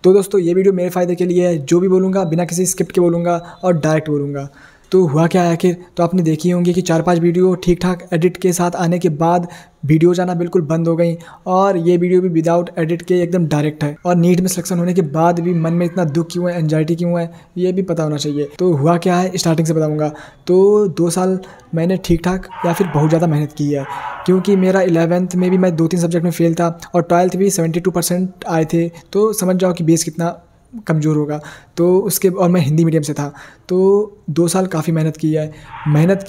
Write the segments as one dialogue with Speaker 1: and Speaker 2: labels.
Speaker 1: तो दोस्तों ये वीडियो मेरे फ़ायदे के लिए है, जो भी बोलूँगा बिना किसी स्क्रिप्ट के बोलूँगा और डायरेक्ट बोलूँगा। तो हुआ क्या है आखिर, तो आपने देखी होंगी कि 4-5 वीडियो ठीक ठाक एडिट के साथ आने के बाद वीडियोज़ आना बिल्कुल बंद हो गई, और ये वीडियो भी विदाउट एडिट के एकदम डायरेक्ट है। और नीट में सिलेक्शन होने के बाद भी मन में इतना दुख क्यों है, एंजाइटी क्यों है, ये भी पता होना चाहिए। तो हुआ क्या है स्टार्टिंग से बताऊँगा। तो 2 साल मैंने ठीक ठाक या फिर बहुत ज़्यादा मेहनत की है, क्योंकि मेरा 11th में भी मैं 2-3 सब्जेक्ट में फेल था और 12th भी 72% आए थे। तो समझ जाओ कि बेस कितना कमज़ोर होगा। तो उसके और मैं हिंदी मीडियम से था। तो 2 साल काफ़ी मेहनत की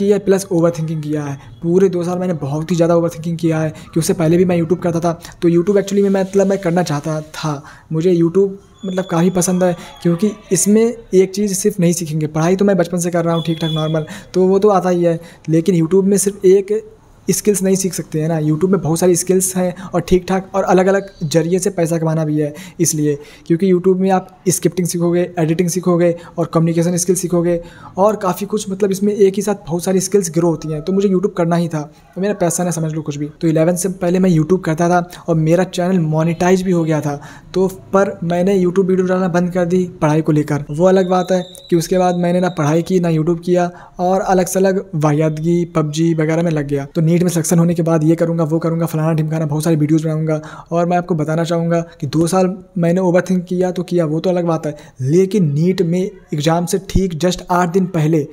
Speaker 1: है प्लस ओवर थिंकिंग किया है। पूरे 2 साल मैंने बहुत ही ज़्यादा ओवर थिंकिंग किया है, कि उससे पहले भी मैं यूट्यूब करता था। तो यूट्यूब एक्चुअली में मैं करना चाहता था। मुझे यूट्यूब काफ़ी पसंद है, क्योंकि इसमें एक चीज़ सिर्फ नहीं सीखेंगे। पढ़ाई तो मैं बचपन से कर रहा हूँ ठीक ठाक नॉर्मल, तो वो तो आता ही है। लेकिन यूट्यूब में सिर्फ एक स्किल्स नहीं सीख सकते हैं ना, यूट्यूब में बहुत सारी स्किल्स हैं और ठीक ठाक और अलग अलग जरिए से पैसा कमाना भी है। इसलिए क्योंकि यूट्यूब में आप स्क्रिप्टिंग सीखोगे, एडिटिंग सीखोगे और कम्युनिकेशन स्किल सीखोगे और काफ़ी कुछ, इसमें एक ही साथ बहुत सारी स्किल्स ग्रो होती हैं। तो मुझे यूट्यूब करना ही था, तो मेरा पैसा ना समझ लो कुछ भी। तो 11 से पहले मैं यूट्यूब करता था और मेरा चैनल मोनेटाइज भी हो गया था। तो पर मैंने यूट्यूब वीडियो डालना बंद कर दी पढ़ाई को लेकर। वो अलग बात है कि उसके बाद मैंने ना पढ़ाई की ना यूट्यूब किया, और अलग से अलग वाहियातगी पबजी वगैरह में लग गया। तो नीट में सिलेक्शन होने के बाद ये करूँगा वो करूँगा फलाना ढिमकाना, बहुत सारी वीडियोज़ बनाऊँगा। और मैं आपको बताना चाहूँगा कि 2 साल मैंने ओवरथिंक किया तो किया, वो तो अलग बात है। लेकिन नीट में एग्ज़ाम से ठीक जस्ट 8 दिन पहले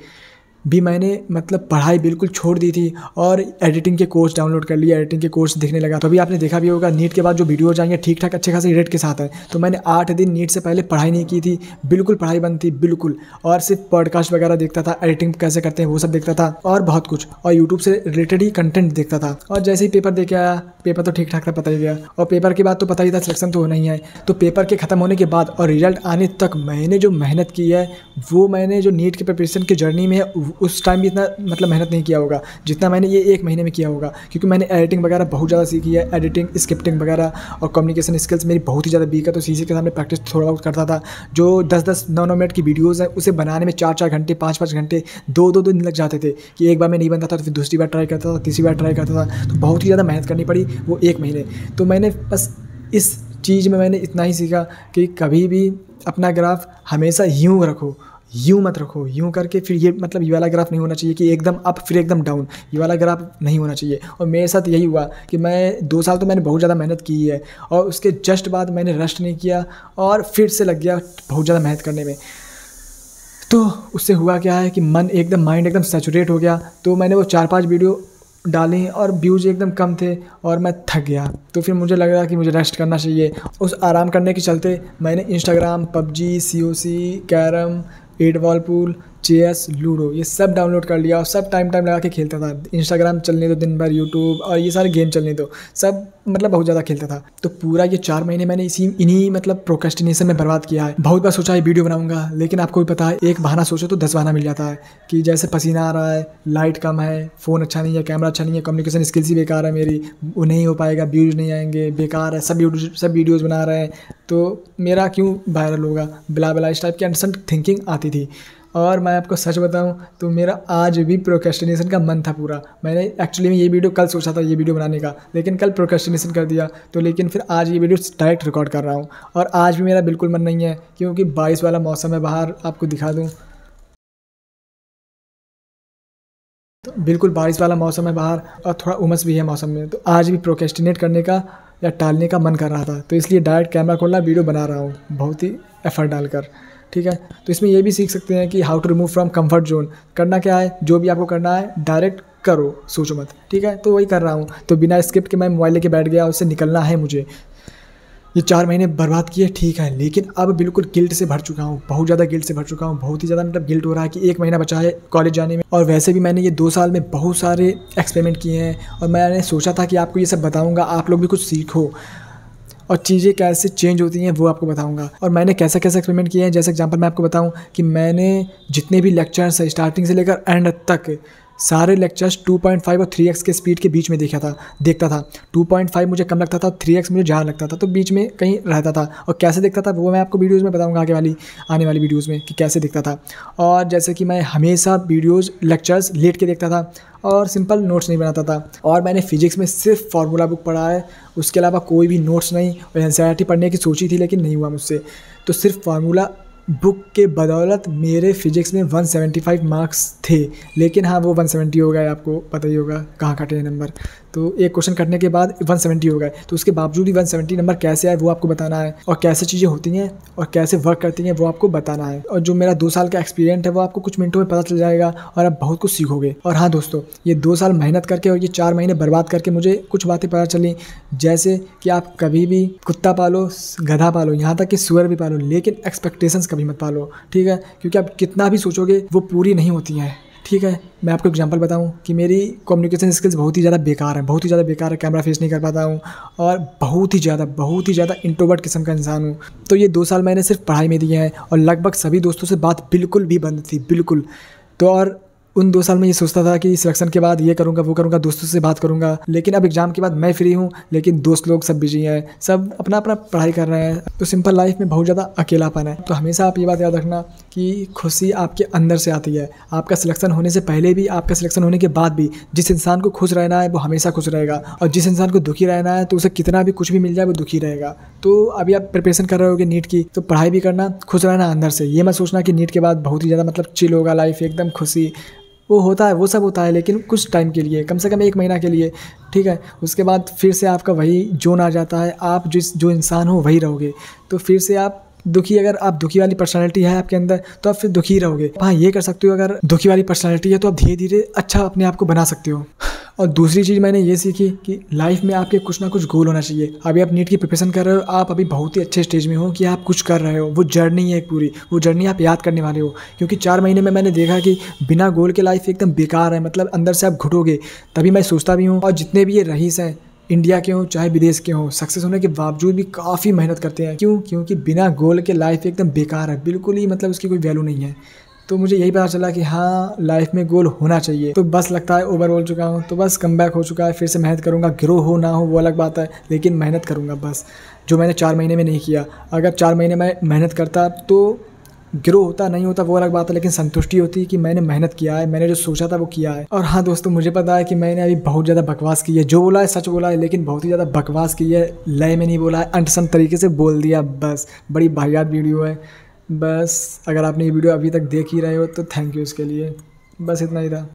Speaker 1: भी मैंने पढ़ाई बिल्कुल छोड़ दी थी और एडिटिंग के कोर्स डाउनलोड कर लिए, एडिटिंग के कोर्स देखने लगा। तो अभी आपने देखा भी होगा नीट के बाद जो वीडियोज़ आएंगे ठीक ठाक अच्छे खासे एडिट के साथ है। तो मैंने 8 दिन नीट से पहले पढ़ाई नहीं की थी, बिल्कुल पढ़ाई बंद थी बिल्कुल। और सिर्फ पॉडकास्ट वगैरह देखता था, एडिटिंग कैसे करते हैं वो सब देखता था और बहुत कुछ, और यूट्यूब से रिलेटेड ही कंटेंट देखता था। और जैसे ही पेपर दे के आया, पेपर तो ठीक ठाक था, पता ही गया। और पेपर के बाद तो पता ही था सिलेक्शन तो होना ही है। तो पेपर के ख़त्म होने के बाद और रिजल्ट आने तक मैंने जो मेहनत की है, वो मैंने जो नीट के प्रिपरेशन की जर्नी में है उस टाइम भी इतना मेहनत नहीं किया होगा जितना मैंने ये 1 महीने में किया होगा। क्योंकि मैंने एडिटिंग वगैरह बहुत ज़्यादा सीखी है, एडिटिंग स्क्रिप्टिंग वगैरह, और कम्युनिकेशन स्किल्स मेरी बहुत ही ज़्यादा वीक है। तो सीसी के सामने प्रैक्टिस थोड़ा बहुत करता था। जो 10-10, 9-9 मिनट की वीडियोज़ हैं उसे बनाने में 4-4 घंटे, 5-5 घंटे, 2-2 दिन लग जाते थे। कि एक बार में नहीं बनता था तो फिर दूसरी बार ट्राई करता था, तीसरी बार ट्राई करता था। तो बहुत ही ज़्यादा मेहनत करनी पड़ी वो 1 महीने। तो मैंने बस इस चीज़ में मैंने इतना ही सीखा कि कभी भी अपना ग्राफ हमेशा यूँ रखो, यूँ मत रखो। यूँ करके फिर ये ये वाला ग्राफ नहीं होना चाहिए कि एकदम अप फिर एकदम डाउन, ये वाला ग्राफ नहीं होना चाहिए। और मेरे साथ यही हुआ कि मैं 2 साल तो मैंने बहुत ज़्यादा मेहनत की है, और उसके जस्ट बाद मैंने रेस्ट नहीं किया और फिर से लग गया बहुत ज़्यादा मेहनत करने में। तो उससे हुआ क्या है कि माइंड एकदम सैचुरेट हो गया। तो मैंने वो 4-5 वीडियो डाले और व्यूज़ एकदम कम थे और मैं थक गया। तो फिर मुझे लग रहा कि मुझे रेस्ट करना चाहिए। उस आराम करने के चलते मैंने Instagram, PUBG, COC, carrom, 8 ball pool, chess, ludo ये सब डाउनलोड कर लिया और सब टाइम लगा के खेलता था। इंस्टाग्राम चलने दो दिन भर, यूट्यूब और ये सारे गेम चलने दो, सब बहुत ज़्यादा खेलता था। तो पूरा ये 4 महीने मैंने इन्हीं प्रोक्रेस्टिनेशन में बर्बाद किया है। बहुत बार सोचा है वीडियो बनाऊंगा, लेकिन आपको भी पता है एक बहाना सोचो तो 10 बहाना मिल जाता है। कि जैसे पसीना आ रहा है, लाइट कम है, फ़ोन अच्छा नहीं है, कैमरा अच्छा नहीं है, कम्युनिकेशन स्किल्स ही बेकार है मेरी, वो नहीं हो पाएगा, व्यूज़ नहीं आएंगे, बेकार है, सब वीडियोज़ बना रहे हैं तो मेरा क्यों वायरल होगा, बिला इस टाइप की अनसन थिंकिंग आती थी। और मैं आपको सच बताऊं तो मेरा आज भी प्रोक्रेस्टिनेशन का मन था पूरा। मैंने एक्चुअली में ये वीडियो कल सोचा था ये वीडियो बनाने का, लेकिन कल प्रोक्रेस्टिनेशन कर दिया। तो लेकिन फिर आज ये वीडियो डायरेक्ट रिकॉर्ड कर रहा हूँ और आज भी मेरा बिल्कुल मन नहीं है, क्योंकि बारिश वाला मौसम है बाहर, आपको दिखा दूँ तो बिल्कुल बारिश वाला मौसम है बाहर और थोड़ा उमस भी है मौसम में। तो आज भी प्रोक्रेस्टिनेट करने का या टालने का मन कर रहा था, तो इसलिए डायरेक्ट कैमरा खोलना वीडियो बना रहा हूँ बहुत ही एफर्ट डालकर। ठीक है, तो इसमें ये भी सीख सकते हैं कि how to remove from comfort zone. करना क्या है, जो भी आपको करना है डायरेक्ट करो, सोचो मत। ठीक है, तो वही कर रहा हूँ। तो बिना स्क्रिप्ट के मैं मोबाइल लेके बैठ गया, उससे निकलना है मुझे। ये 4 महीने बर्बाद किए ठीक है, लेकिन अब बिल्कुल गिल्ट से भर चुका हूँ, बहुत ज़्यादा गिल्ट से भर चुका हूँ। बहुत ही ज़्यादा गिल्ट हो रहा है कि 1 महीना बचा है कॉलेज जाने में। और वैसे भी मैंने ये 2 साल में बहुत सारे एक्सपेरिमेंट किए हैं और मैंने सोचा था कि आपको ये सब बताऊँगा, आप लोग भी कुछ सीखो और चीज़ें कैसे चेंज होती हैं वो आपको बताऊंगा। और मैंने कैसे कैसे एक्सपेरिमेंट किए हैं, जैसे एग्जांपल मैं आपको बताऊं कि मैंने जितने भी लेक्चर्स हैं स्टार्टिंग से लेकर एंड तक सारे लेक्चर्स 2.5 और 3x के स्पीड के बीच में देखता था। 2.5 मुझे कम लगता था, 3x मुझे ज़्यादा लगता था, तो बीच में कहीं रहता था। और कैसे दिखता था वो मैं आपको वीडियोज़ में बताऊँगा आने वाली वीडियोज़ में कि कैसे दिखता था। और जैसे कि मैं हमेशा लेक्चर्स लेट के देखता था और सिंपल नोट्स नहीं बनाता था। और मैंने फिजिक्स में सिर्फ फार्मूला बुक पढ़ा है, उसके अलावा कोई भी नोट्स नहीं। और एनसीईआरटी पढ़ने की सोची थी लेकिन नहीं हुआ मुझसे। तो सिर्फ फार्मूला बुक के बदौलत मेरे फिजिक्स में 175 मार्क्स थे। लेकिन हाँ, वो 170 हो गए, आपको पता ही होगा कहाँ कटे हैं नंबर। तो एक क्वेश्चन कटने के बाद 170 हो गए। तो उसके बावजूद भी 170 नंबर कैसे आए वो आपको बताना है, और कैसे चीज़ें होती हैं और कैसे वर्क करती हैं वो आपको बताना है। और जो मेरा 2 साल का एक्सपीरियंस है वो आपको कुछ मिनटों में पता चल जाएगा और आप बहुत कुछ सीखोगे। और हाँ दोस्तों, ये 2 साल मेहनत करके और ये 4 महीने बर्बाद करके मुझे कुछ बातें पता चली, जैसे कि आप कभी भी कुत्ता पालो, गधा पालो, यहाँ तक कि सुअर भी पालो, लेकिन एक्सपेक्टेशंस कभी मत पालो, ठीक है? क्योंकि आप कितना भी सोचोगे वो पूरी नहीं होती हैं, ठीक है? मैं आपको एग्जांपल बताऊं कि मेरी कम्युनिकेशन स्किल्स बहुत ही ज़्यादा बेकार है, कैमरा फेस नहीं कर पाता हूं और बहुत ही ज़्यादा इंट्रोवर्ट किस्म का इंसान हूं। तो ये 2 साल मैंने सिर्फ पढ़ाई में दिए हैं और लगभग सभी दोस्तों से बात बिल्कुल भी बंद थी, बिल्कुल। तो और उन 2 साल में ये सोचता था कि सिलेक्शन के बाद ये करूँगा, वो करूँगा, दोस्तों से बात करूँगा। लेकिन अब एग्ज़ाम के बाद मैं फ्री हूँ, लेकिन दोस्त लोग सब बिजी हैं, सब अपना पढ़ाई कर रहे हैं। तो सिंपल लाइफ में बहुत ज़्यादा अकेलापन है। तो हमेशा आप ये बात याद रखना कि खुशी आपके अंदर से आती है। आपका सिलेक्शन होने से पहले भी, आपका सिलेक्शन होने के बाद भी जिस इंसान को खुश रहना है वो हमेशा खुश रहेगा, और जिस इंसान को दुखी रहना है तो उसे कितना भी कुछ भी मिल जाए वो दुखी रहेगा। तो अभी आप प्रिपरेशन कर रहे होगे नीट की, तो पढ़ाई भी करना, खुश रहना अंदर से। ये मत सोचना कि नीट के बाद बहुत ही ज़्यादा मतलब चिल होगा लाइफ, एकदम खुशी। वो होता है, वो सब होता है, लेकिन कुछ टाइम के लिए, कम से कम 1 महीना के लिए, ठीक है? उसके बाद फिर से आपका वही जोन आ जाता है, आप जो इंसान हो वही रहोगे। तो फिर से आप दुखी, अगर आप दुखी वाली पर्सनालिटी है आपके अंदर तो आप फिर दुखी रहोगे। हाँ, ये कर सकते हो, अगर दुखी वाली पर्सनालिटी है तो आप धीरे धीरे अच्छा अपने आप को बना सकते हो। और दूसरी चीज़ मैंने ये सीखी कि लाइफ में आपके कुछ ना कुछ गोल होना चाहिए। अभी आप नीट की प्रिपरेशन कर रहे हो, आप अभी बहुत ही अच्छे स्टेज में हो कि आप कुछ कर रहे हो, वो जर्नी है पूरी, वो जर्नी आप याद करने वाले हो। क्योंकि 4 महीने में मैंने देखा कि बिना गोल के लाइफ एकदम बेकार है, मतलब अंदर से आप घुटोगे। तभी मैं सोचता भी हूँ, और जितने भी ये रईस हैं, इंडिया के हों चाहे विदेश के हों, सक्सेस होने के बावजूद भी काफ़ी मेहनत करते हैं। क्यों? क्योंकि बिना गोल के लाइफ एकदम बेकार है, बिल्कुल ही, मतलब उसकी कोई वैल्यू नहीं है। तो मुझे यही पता चला कि हाँ, लाइफ में गोल होना चाहिए। तो बस लगता है ओवर बोल चुका हूँ, तो बस कम बैक हो चुका है। फिर से मेहनत करूँगा, ग्रो हो ना हो वो अलग बात है, लेकिन मेहनत करूँगा बस, जो मैंने 4 महीने में नहीं किया। अगर 4 महीने में मेहनत करता तो ग्रो होता, नहीं होता वो अलग बात है, लेकिन संतुष्टि होती है कि मैंने मेहनत किया है, मैंने जो सोचा था वो किया है। और हाँ दोस्तों, मुझे पता है कि मैंने अभी बहुत ज़्यादा बकवास की है, जो बोला है सच बोला है, लेकिन बहुत ही ज़्यादा बकवास की है, लय में नहीं बोला है, अंटसंट तरीके से बोल दिया बस। बड़ी वाहियात वीडियो है बस। अगर आपने ये वीडियो अभी तक देख ही रहे हो तो थैंक यू इसके लिए, बस इतना ही था।